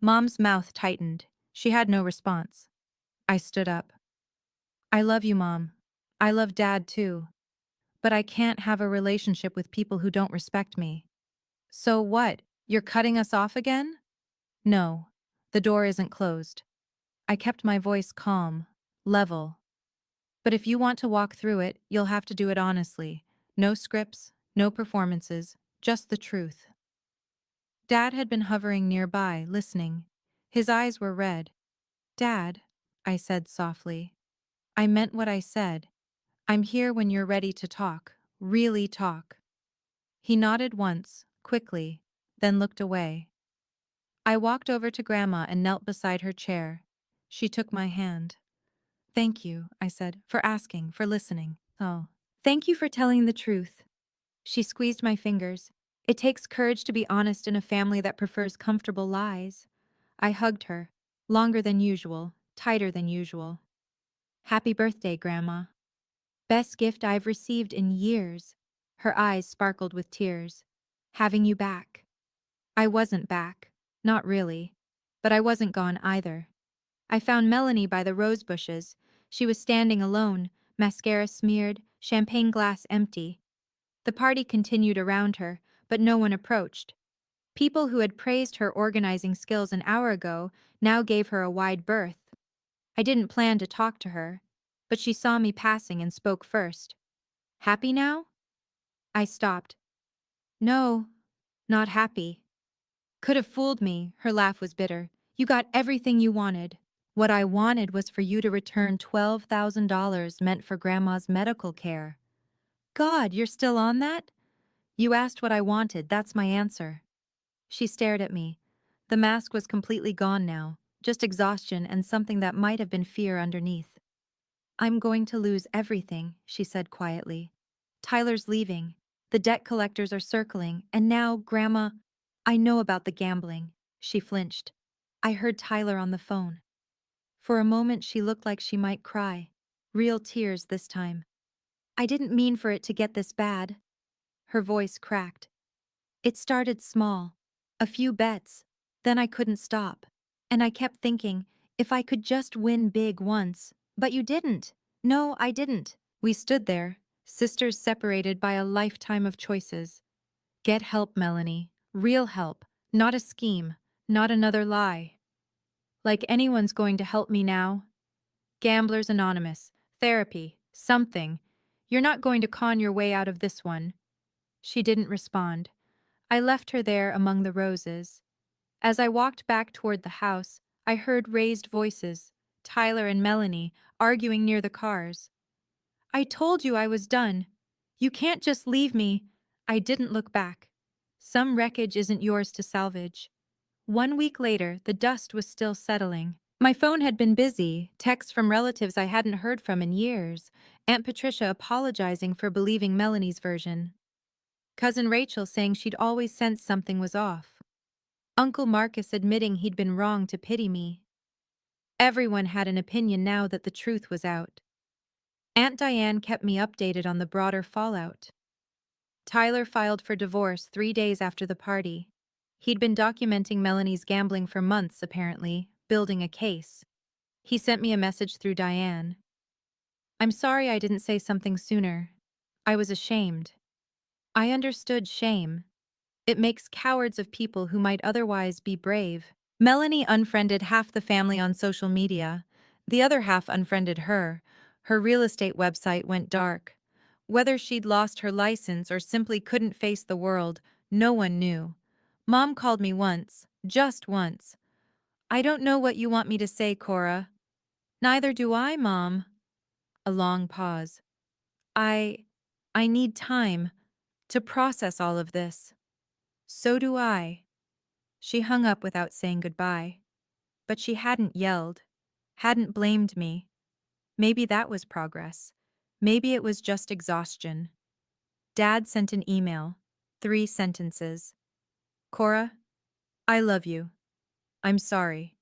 Mom's mouth tightened. She had no response. I stood up. I love you, Mom. I love Dad too. But I can't have a relationship with people who don't respect me. So what? You're cutting us off again? No. The door isn't closed. I kept my voice calm, level. But if you want to walk through it, you'll have to do it honestly. No scripts, no performances, just the truth. Dad had been hovering nearby, listening. His eyes were red. Dad, I said softly. I meant what I said. I'm here when you're ready to talk, really talk. He nodded once, quickly, then looked away. I walked over to Grandma and knelt beside her chair. She took my hand. Thank you, I said, for asking, for listening. Oh, thank you for telling the truth. She squeezed my fingers. It takes courage to be honest in a family that prefers comfortable lies. I hugged her, longer than usual, tighter than usual. Happy birthday, Grandma. Best gift I've received in years. Her eyes sparkled with tears. Having you back. I wasn't back. Not really. But I wasn't gone either. I found Melanie by the rose bushes. She was standing alone, mascara smeared, champagne glass empty. The party continued around her, but no one approached. People who had praised her organizing skills an hour ago now gave her a wide berth. I didn't plan to talk to her, but she saw me passing and spoke first. Happy now? I stopped. No, not happy. Could have fooled me, her laugh was bitter. You got everything you wanted. What I wanted was for you to return $12,000 meant for Grandma's medical care. God, you're still on that? You asked what I wanted, that's my answer. She stared at me. The mask was completely gone now, just exhaustion and something that might have been fear underneath. I'm going to lose everything, she said quietly. Tyler's leaving. The debt collectors are circling, and now, Grandma, I know about the gambling. She flinched. I heard Tyler on the phone. For a moment, she looked like she might cry. Real tears this time. I didn't mean for it to get this bad. Her voice cracked. It started small. A few bets. Then I couldn't stop. And I kept thinking, if I could just win big once. But you didn't. No, I didn't. We stood there, sisters separated by a lifetime of choices. Get help, Melanie. Real help. Not a scheme. Not another lie. Like anyone's going to help me now. Gamblers Anonymous. Therapy. Something. You're not going to con your way out of this one. She didn't respond. I left her there among the roses. As I walked back toward the house, I heard raised voices, Tyler and Melanie, arguing near the cars. I told you I was done. You can't just leave me. I didn't look back. Some wreckage isn't yours to salvage. 1 week later, the dust was still settling. My phone had been busy, texts from relatives I hadn't heard from in years, Aunt Patricia apologizing for believing Melanie's version, Cousin Rachel saying she'd always sensed something was off, Uncle Marcus admitting he'd been wrong to pity me. Everyone had an opinion now that the truth was out. Aunt Diane kept me updated on the broader fallout. Tyler filed for divorce 3 days after the party. He'd been documenting Melanie's gambling for months, apparently, building a case. He sent me a message through Diane. I'm sorry I didn't say something sooner. I was ashamed. I understood shame. It makes cowards of people who might otherwise be brave. Melanie unfriended half the family on social media. The other half unfriended her. Her real estate website went dark. Whether she'd lost her license or simply couldn't face the world, no one knew. Mom called me once, just once. I don't know what you want me to say, Cora. Neither do I, Mom. A long pause. I need time to process all of this. So do I. She hung up without saying goodbye. But she hadn't yelled, hadn't blamed me. Maybe that was progress. Maybe it was just exhaustion. Dad sent an email, 3 sentences. Cora, I love you. I'm sorry.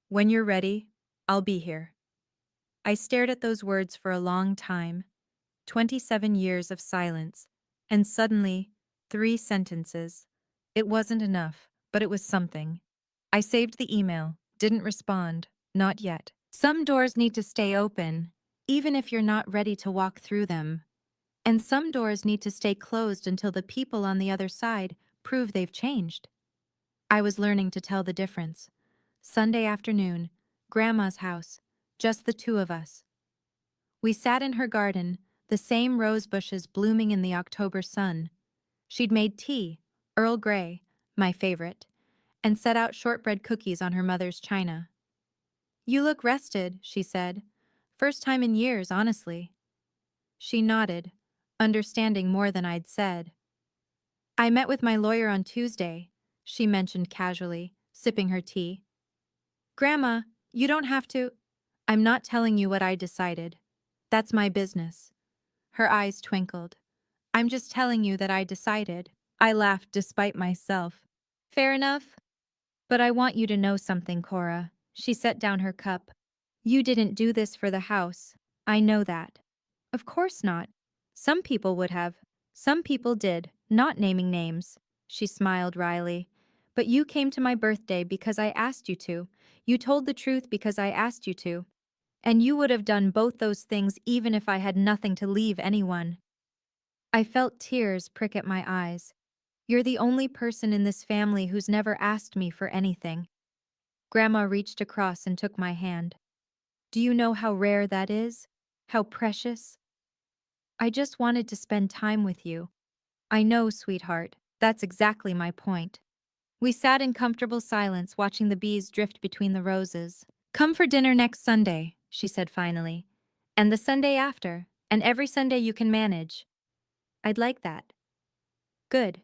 When you're ready, I'll be here. I stared at those words for a long time, 27 years of silence, and suddenly, 3 sentences. It wasn't enough, but it was something. I saved the email, didn't respond, not yet. Some doors need to stay open, even if you're not ready to walk through them. And some doors need to stay closed until the people on the other side prove they've changed. I was learning to tell the difference. Sunday afternoon, Grandma's house, just the 2 of us. We sat in her garden, the same rose bushes blooming in the October sun. She'd made tea, Earl Grey, my favorite, and set out shortbread cookies on her mother's china. You look rested, she said. First time in years, honestly. She nodded, understanding more than I'd said. I met with my lawyer on Tuesday, she mentioned casually, sipping her tea. Grandma, you don't have to. I'm not telling you what I decided. That's my business. Her eyes twinkled. I'm just telling you that I decided. I laughed despite myself. Fair enough. But I want you to know something, Cora. She set down her cup. You didn't do this for the house. I know that. Of course not. Some people would have. Some people did, not naming names. She smiled wryly. But you came to my birthday because I asked you to. You told the truth because I asked you to. And you would have done both those things even if I had nothing to leave anyone. I felt tears prick at my eyes. You're the only person in this family who's never asked me for anything. Grandma reached across and took my hand. Do you know how rare that is? How precious? I just wanted to spend time with you. I know, sweetheart. That's exactly my point. We sat in comfortable silence watching the bees drift between the roses. Come for dinner next Sunday, she said finally. And the Sunday after, and every Sunday you can manage. I'd like that. Good.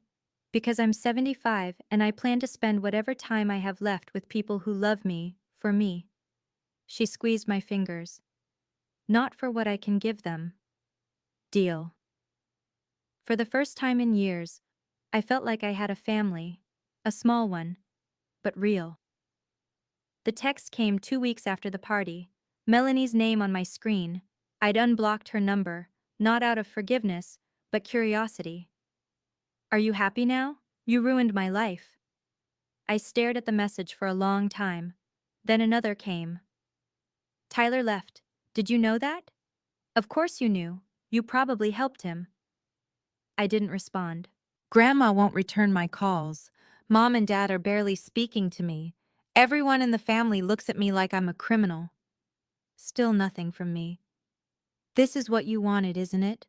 Because I'm 75 and I plan to spend whatever time I have left with people who love me, for me. She squeezed my fingers. Not for what I can give them. Deal. For the first time in years, I felt like I had a family. A small one, but real. The text came 2 weeks after the party. Melanie's name on my screen. I'd unblocked her number, not out of forgiveness, but curiosity. Are you happy now? You ruined my life. I stared at the message for a long time. Then another came. Tyler left. Did you know that? Of course you knew. You probably helped him. I didn't respond. Grandma won't return my calls. Mom and Dad are barely speaking to me. Everyone in the family looks at me like I'm a criminal. Still nothing from me. This is what you wanted, isn't it?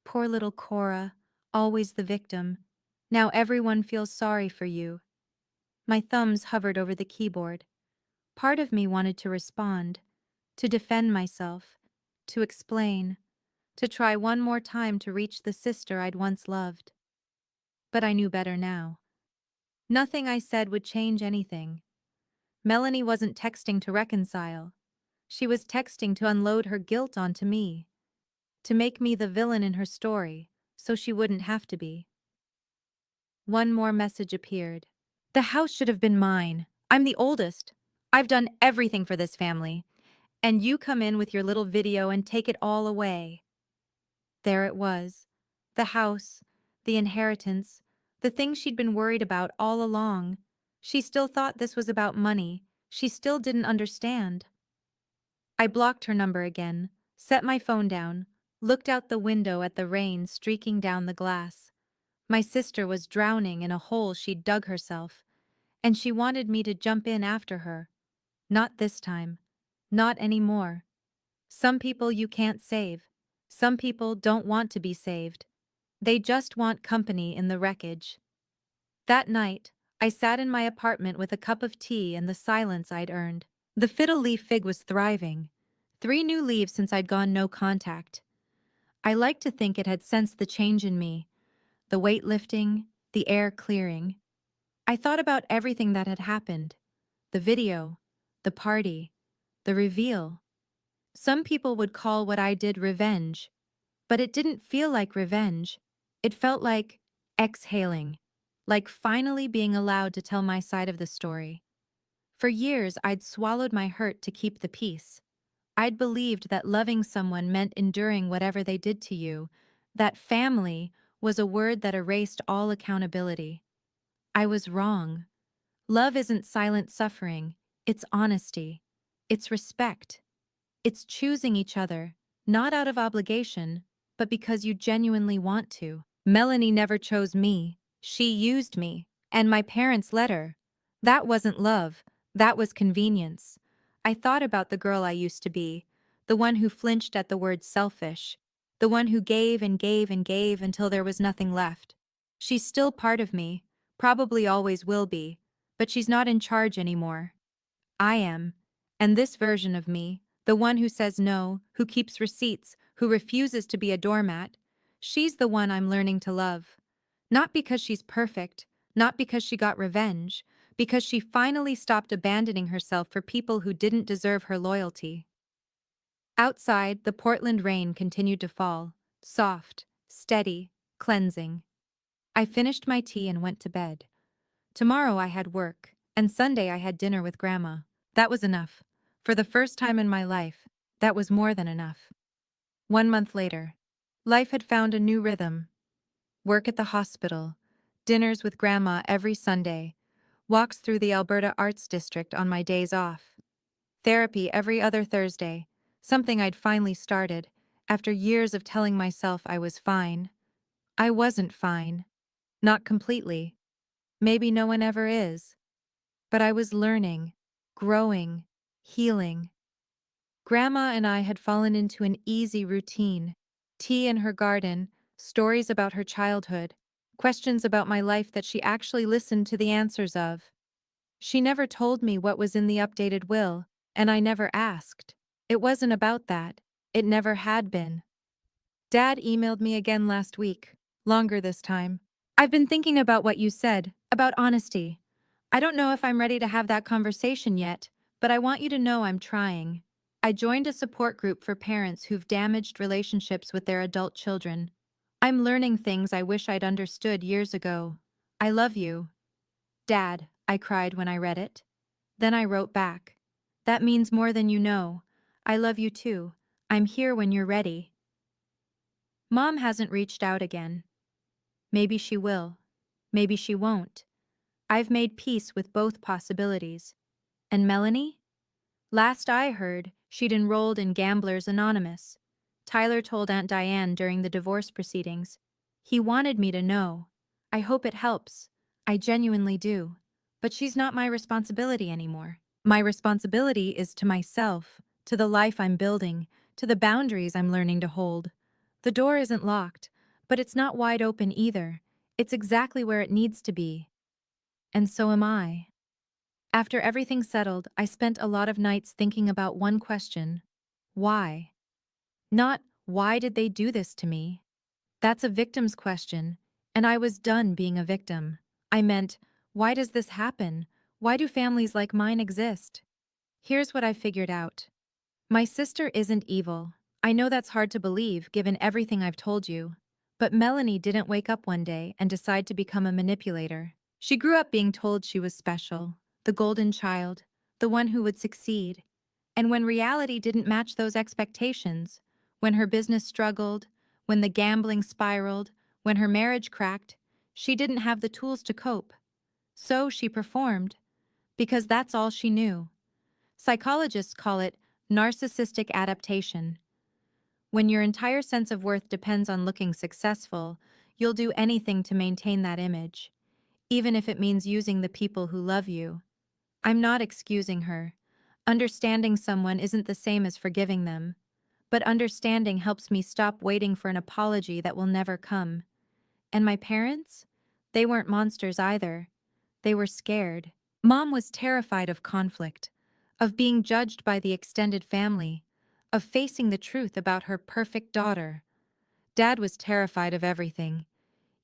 Poor little Cora, always the victim. Now everyone feels sorry for you. My thumbs hovered over the keyboard. Part of me wanted to respond, to defend myself, to explain, to try one more time to reach the sister I'd once loved. But I knew better now. Nothing I said would change anything. Melanie wasn't texting to reconcile. She was texting to unload her guilt onto me, to make me the villain in her story, so she wouldn't have to be. One more message appeared. The house should have been mine. I'm the oldest. I've done everything for this family. And you come in with your little video and take it all away. There it was. The house, the inheritance, the thing she'd been worried about all along. She still thought this was about money. She still didn't understand. I blocked her number again, set my phone down, looked out the window at the rain streaking down the glass. My sister was drowning in a hole she'd dug herself, and she wanted me to jump in after her. Not this time. Not anymore. Some people you can't save. Some people don't want to be saved. They just want company in the wreckage. That night, I sat in my apartment with a cup of tea and the silence I'd earned. The fiddle leaf fig was thriving. 3 new leaves since I'd gone no contact. I liked to think it had sensed the change in me, the weight lifting, the air clearing. I thought about everything that had happened. The video, the party, the reveal. Some people would call what I did revenge, but it didn't feel like revenge. It felt like exhaling, like finally being allowed to tell my side of the story. For years, I'd swallowed my hurt to keep the peace. I'd believed that loving someone meant enduring whatever they did to you, that family was a word that erased all accountability. I was wrong. Love isn't silent suffering, it's honesty. It's respect. It's choosing each other, not out of obligation, but because you genuinely want to. Melanie never chose me. She used me, and my parents let her. That wasn't love. That was convenience. I thought about the girl I used to be, the one who flinched at the word selfish, the one who gave and gave and gave until there was nothing left. She's still part of me, probably always will be, but she's not in charge anymore. I am. And this version of me, the one who says no, who keeps receipts, who refuses to be a doormat, she's the one I'm learning to love. Not because she's perfect, not because she got revenge, because she finally stopped abandoning herself for people who didn't deserve her loyalty. Outside, the Portland rain continued to fall, soft, steady, cleansing. I finished my tea and went to bed. Tomorrow I had work, and Sunday I had dinner with Grandma. That was enough. For the first time in my life, that was more than enough. 1 month later, life had found a new rhythm. Work at the hospital, dinners with Grandma every Sunday, walks through the Alberta Arts District on my days off, therapy every other Thursday, something I'd finally started, after years of telling myself I was fine. I wasn't fine. Not completely. Maybe no one ever is. But I was learning, growing, healing. Grandma and I had fallen into an easy routine. Tea in her garden, stories about her childhood, questions about my life that she actually listened to the answers of. She never told me what was in the updated will, and I never asked. It wasn't about that. It never had been. Dad emailed me again last week, longer this time. I've been thinking about what you said, about honesty. I don't know if I'm ready to have that conversation yet, but I want you to know I'm trying. I joined a support group for parents who've damaged relationships with their adult children. I'm learning things I wish I'd understood years ago. I love you. Dad, I cried when I read it. Then I wrote back. That means more than you know. I love you too. I'm here when you're ready. Mom hasn't reached out again. Maybe she will. Maybe she won't. I've made peace with both possibilities. And Melanie? Last I heard, she'd enrolled in Gamblers Anonymous. Tyler told Aunt Diane during the divorce proceedings. He wanted me to know. I hope it helps. I genuinely do. But she's not my responsibility anymore. My responsibility is to myself, to the life I'm building, to the boundaries I'm learning to hold. The door isn't locked, but it's not wide open either. It's exactly where it needs to be. And so am I. After everything settled, I spent a lot of nights thinking about one question. Why? Not, why did they do this to me? That's a victim's question, and I was done being a victim. I meant, why does this happen? Why do families like mine exist? Here's what I figured out. My sister isn't evil. I know that's hard to believe given everything I've told you. But Melanie didn't wake up one day and decide to become a manipulator. She grew up being told she was special, the golden child, the one who would succeed. And when reality didn't match those expectations, when her business struggled, when the gambling spiraled, when her marriage cracked, she didn't have the tools to cope. So she performed, because that's all she knew. Psychologists call it narcissistic adaptation. When your entire sense of worth depends on looking successful, you'll do anything to maintain that image, even if it means using the people who love you. I'm not excusing her. Understanding someone isn't the same as forgiving them. But understanding helps me stop waiting for an apology that will never come. And my parents? They weren't monsters either. They were scared. Mom was terrified of conflict, of being judged by the extended family, of facing the truth about her perfect daughter. Dad was terrified of everything.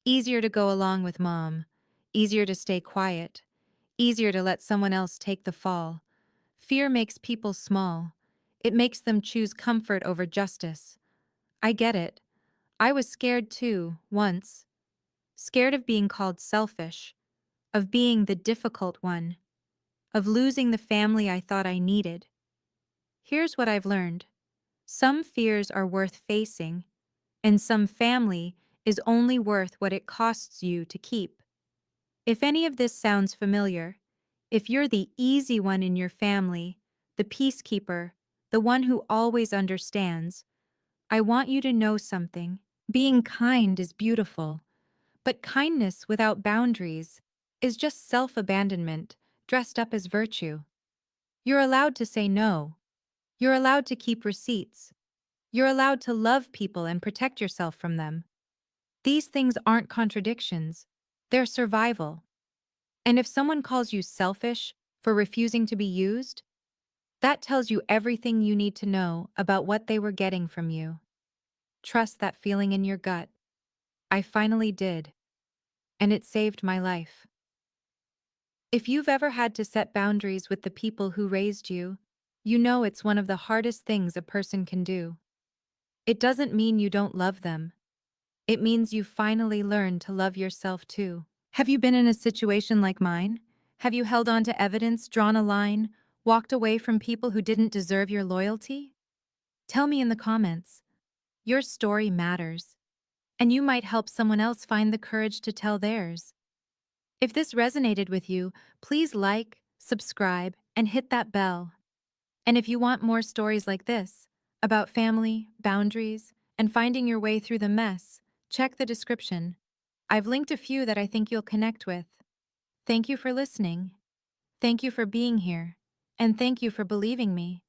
Easier to go along with Mom. Easier to stay quiet. Easier to let someone else take the fall. Fear makes people small. It makes them choose comfort over justice. I get it. I was scared too, once. Scared of being called selfish, of being the difficult one, of losing the family I thought I needed. Here's what I've learned. Some fears are worth facing, and some family is only worth what it costs you to keep. If any of this sounds familiar, if you're the easy one in your family, the peacekeeper, the one who always understands, I want you to know something. Being kind is beautiful, but kindness without boundaries is just self-abandonment dressed up as virtue. You're allowed to say no. You're allowed to keep receipts. You're allowed to love people and protect yourself from them. These things aren't contradictions. They're survival. And if someone calls you selfish for refusing to be used, that tells you everything you need to know about what they were getting from you. Trust that feeling in your gut. I finally did, and it saved my life. If you've ever had to set boundaries with the people who raised you, you know it's one of the hardest things a person can do. It doesn't mean you don't love them. It means you finally learned to love yourself too. Have you been in a situation like mine? Have you held on to evidence, drawn a line, walked away from people who didn't deserve your loyalty? Tell me in the comments. Your story matters, and you might help someone else find the courage to tell theirs. If this resonated with you, please like, subscribe, and hit that bell. And if you want more stories like this, about family, boundaries, and finding your way through the mess, check the description. I've linked a few that I think you'll connect with. Thank you for listening. Thank you for being here. And thank you for believing me.